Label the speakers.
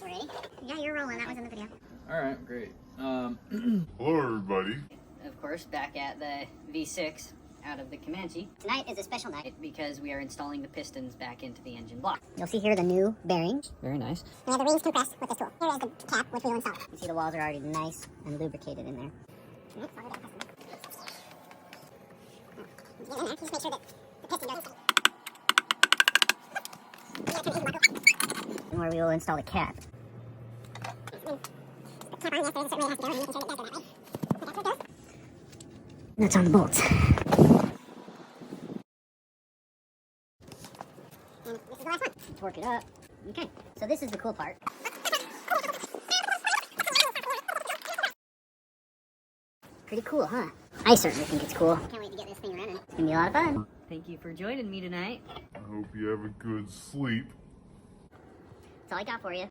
Speaker 1: you ready? Yeah, you're rolling. That was in the video.
Speaker 2: All right, great.
Speaker 3: Hello, everybody.
Speaker 4: Of course, back at the V6 out of the Comanche.
Speaker 1: Tonight is a special night
Speaker 4: Because we are installing the pistons back into the engine block.
Speaker 1: You'll see here the new bearings.
Speaker 4: Very nice.
Speaker 1: We have the rings compressed with this tool. Here is the cap, which we will install. You see the walls are already nice and lubricated in there. Just make sure that the piston doesn't and where we will install the cap. The cap on, yes, there's a certain way it has to go, and making sure that it does go that way. So that's where it goes. That's on the bolts. And this is the last one. Torque it up. Okay, so this is the cool part. Pretty cool, huh? I certainly think it's cool. Can't wait to get this thing running. It's gonna be a lot of fun.
Speaker 4: Thank you for joining me tonight.
Speaker 3: I hope you have a good sleep.
Speaker 1: That's all I got for you.